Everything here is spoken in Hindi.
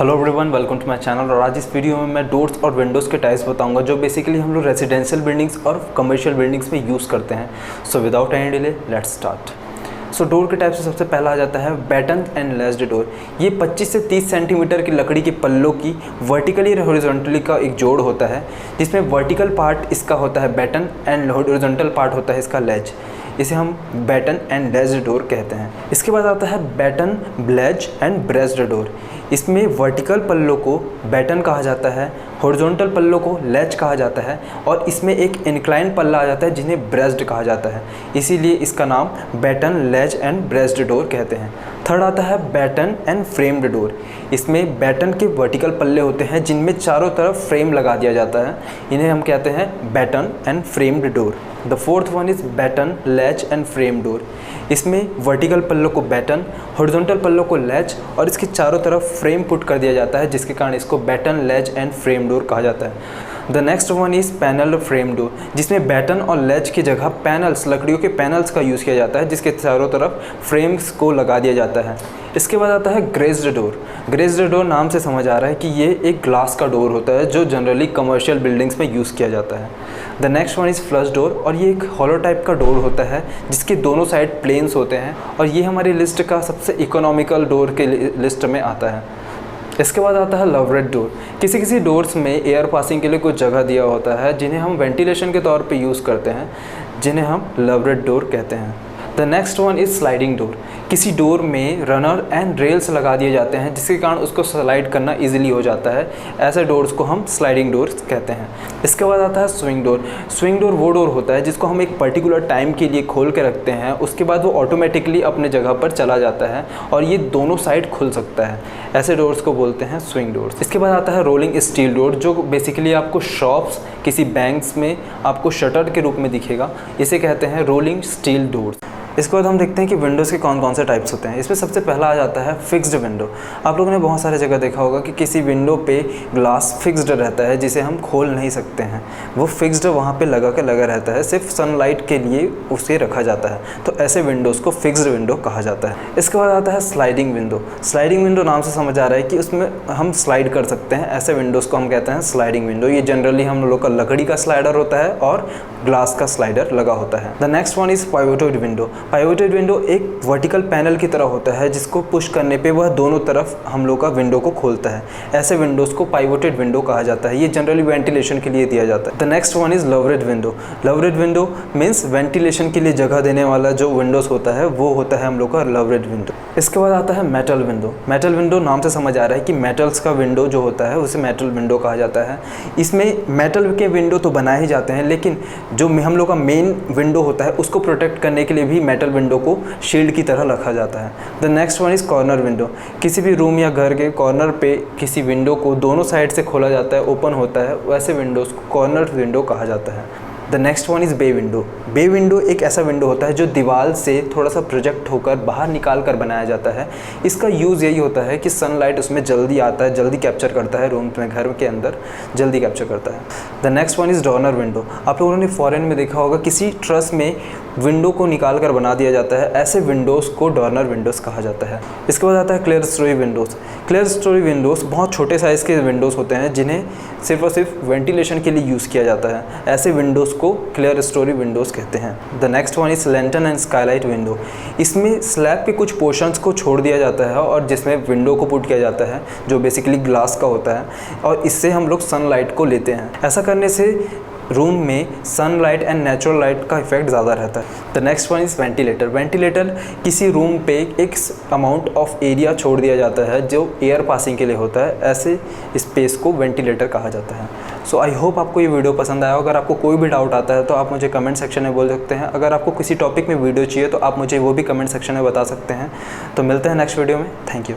Hello everyone, welcome to my channel. और आज इस वीडियो में मैं डोर्स और विंडोज़ के टाइप्स बताऊंगा जो बेसिकली हम लोग रेजिडेंशियल बिल्डिंग्स और कमर्शियल बिल्डिंग्स में यूज़ करते हैं। So without any delay let's start. So door के टाइप से सबसे पहला आ जाता है बैटन एंड लेस्ड डोर। ये 25 से 30 सेंटीमीटर की लकड़ी के पल्लों की वर्टिकली और हॉरिजॉन्टली का एक जोड़ होता है, जिसमें वर्टिकल पार्ट इसका होता है बैटन एंड हॉरिजॉन्टल पार्ट होता है इसका लेज। इसे हम बैटन एंड लेस्ड डोर कहते हैं। इसके बाद आता है batten, ledge and braced door. इसमें वर्टिकल पल्लों को बैटन कहा जाता है, हॉरिजॉन्टल पल्लों को लेज कहा जाता है और इसमें एक इंक्लाइन पल्ला आ जाता है जिन्हें ब्रेस्ड कहा जाता है। इसीलिए इसका नाम batten, ledge and braced door कहते हैं। थर्ड आता है बैटन एंड फ्रेम्ड डोर। इसमें बैटन के वर्टिकल पल्ले होते हैं जिनमें चारों तरफ फ्रेम लगा दिया जाता है। इन्हें हम कहते हैं batten and framed door. The fourth one is batten, ledge and frame door. इसमें वर्टिकल पल्लों को बैटन, हॉरिजॉन्टल पल्लों को लेज और इसके चारों तरफ फ्रेम पुट कर दिया जाता है, जिसके कारण इसको batten, ledge and frame door कहा जाता है। The next one is panel frame door, जिसमें बैटन और लेज की जगह पैनल्स, लकड़ियों के पैनल्स का यूज़ किया जाता है, जिसके चारों तरफ फ्रेम्स को लगा दिया जाता है। इसके बाद आता है ग्रेज्ड डोर। ग्रेज्ड डोर नाम से समझ आ रहा है कि ये एक ग्लास का डोर होता है जो जनरली कमर्शियल बिल्डिंग्स में यूज़ किया जाता है। The next one is flush door, और ये एक हॉलो टाइप का डोर होता है जिसके दोनों साइड प्लेन्स होते हैं, और ये हमारी लिस्ट का सबसे इकोनॉमिकल डोर के लिस्ट में आता है। इसके बाद आता है लवरेट डोर। किसी डोर्स में एयर पासिंग के लिए कुछ जगह दिया होता है जिन्हें हम वेंटिलेशन के तौर पे यूज़ करते हैं, जिन्हें हम लवरेट डोर कहते हैं। The next one is sliding door. किसी डोर में रनर एंड रेल्स लगा दिए जाते हैं जिसके कारण उसको स्लाइड करना इजीली हो जाता है। ऐसे डोर्स को हम स्लाइडिंग डोर्स कहते हैं। इसके बाद आता है स्विंग डोर। स्विंग डोर वो डोर होता है जिसको हम एक पर्टिकुलर टाइम के लिए खोल के रखते हैं, उसके बाद वो ऑटोमेटिकली अपने जगह पर चला जाता है और ये दोनों साइड खुल सकता है। ऐसे डोर्स को बोलते हैं स्विंग डोर्स। इसके बाद आता है रोलिंग स्टील डोर, जो बेसिकली आपको शॉप्स, किसी बैंक्स में आपको शटर के रूप में दिखेगा। इसे कहते हैं रोलिंग स्टील डोर्स। इसके बाद हम देखते हैं कि विंडोज़ के कौन कौन से टाइप्स होते हैं। इसमें सबसे पहला आ जाता है फिक्स्ड विंडो। आप लोगों ने बहुत सारे जगह देखा होगा कि किसी विंडो पे ग्लास फिक्स्ड रहता है जिसे हम खोल नहीं सकते हैं। वो फिक्स्ड वहाँ पे लगा रहता है, सिर्फ सनलाइट के लिए उसे रखा जाता है। तो ऐसे विंडोज़ को फिक्स्ड विंडो कहा जाता है। इसके बाद आता है स्लाइडिंग विंडो। स्लाइडिंग विंडो नाम से समझ आ रहा है कि उसमें हम स्लाइड कर सकते हैं। ऐसे विंडोज़ को हम कहते हैं स्लाइडिंग विंडो। ये जनरली हम लोग का लकड़ी का स्लाइडर होता है और ग्लास का स्लाइडर लगा होता है। The next one is pivoted window. Pivoted window एक वर्टिकल पैनल की तरह होता है जिसको पुश करने पे वह दोनों तरफ हम लोग का विंडो को खोलता है। ऐसे विंडोज़ को पाइवोटेड विंडो कहा जाता है। ये जनरली वेंटिलेशन के लिए दिया जाता है। The next one is louvred window. Louvred window means ventilation के लिए जगह देने वाला जो विंडोज़ होता है वो होता है हम लोग का लवरेट विंडो। इसके बाद आता है मेटल विंडो। मेटल विंडो नाम से समझ आ रहा है कि मेटल्स का विंडो जो होता है उसे मेटल विंडो कहा जाता है। इसमें मेटल के विंडो तो बनाए ही जाते हैं, लेकिन जो हम लोग का मेन विंडो होता है उसको प्रोटेक्ट करने के लिए भी मेटल विंडो को शील्ड की तरह रखा जाता है। The next one is corner window. किसी भी रूम या घर के कॉर्नर पे किसी विंडो को दोनों साइड से खोला जाता है, ओपन होता है, वैसे विंडोज़ को कॉर्नर विंडो कहा जाता है। The next one is bay window. Bay window एक ऐसा विंडो होता है जो दीवार से थोड़ा सा प्रोजेक्ट होकर बाहर निकाल कर बनाया जाता है। इसका यूज़ यही होता है कि सनलाइट उसमें जल्दी आता है, जल्दी कैप्चर करता है, रूम में, घर के अंदर जल्दी कैप्चर करता है। The next one is dormer window. आप लोगों ने फॉरेन में देखा होगा किसी ट्रस में विंडो को निकाल कर बना दिया जाता है। ऐसे विंडोज़ को डॉर्नर विंडोज़ कहा जाता है। इसके बाद आता है clear story Windows. Clear story Windows बहुत छोटे साइज़ के विंडोज़ होते हैं जिन्हें सिर्फ और सिर्फ वेंटिलेशन के लिए यूज़ किया जाता है। ऐसे विंडोज़ को क्लियर स्टोरी विंडोज़ कहते हैं। The next one is lantern and Skylight window. इसमें स्लैब के कुछ पोर्शंस को छोड़ दिया जाता है और जिसमें विंडो को पुट किया जाता है जो बेसिकली ग्लास का होता है, और इससे हम लोग सनलाइट को लेते हैं। ऐसा करने से रूम में सनलाइट एंड नेचुरल लाइट का इफेक्ट ज़्यादा रहता है। The next one is ventilator. Ventilator किसी रूम पे एक अमाउंट ऑफ एरिया छोड़ दिया जाता है जो एयर पासिंग के लिए होता है। ऐसे स्पेस को वेंटिलेटर कहा जाता है। सो आई होप आपको ये वीडियो पसंद आया। अगर आपको कोई भी डाउट आता है तो आप मुझे कमेंट सेक्शन में बोल सकते हैं। अगर आपको किसी टॉपिक में वीडियो चाहिए तो आप मुझे वो भी कमेंट सेक्शन में बता सकते हैं। तो मिलते हैं नेक्स्ट वीडियो में। Thank you.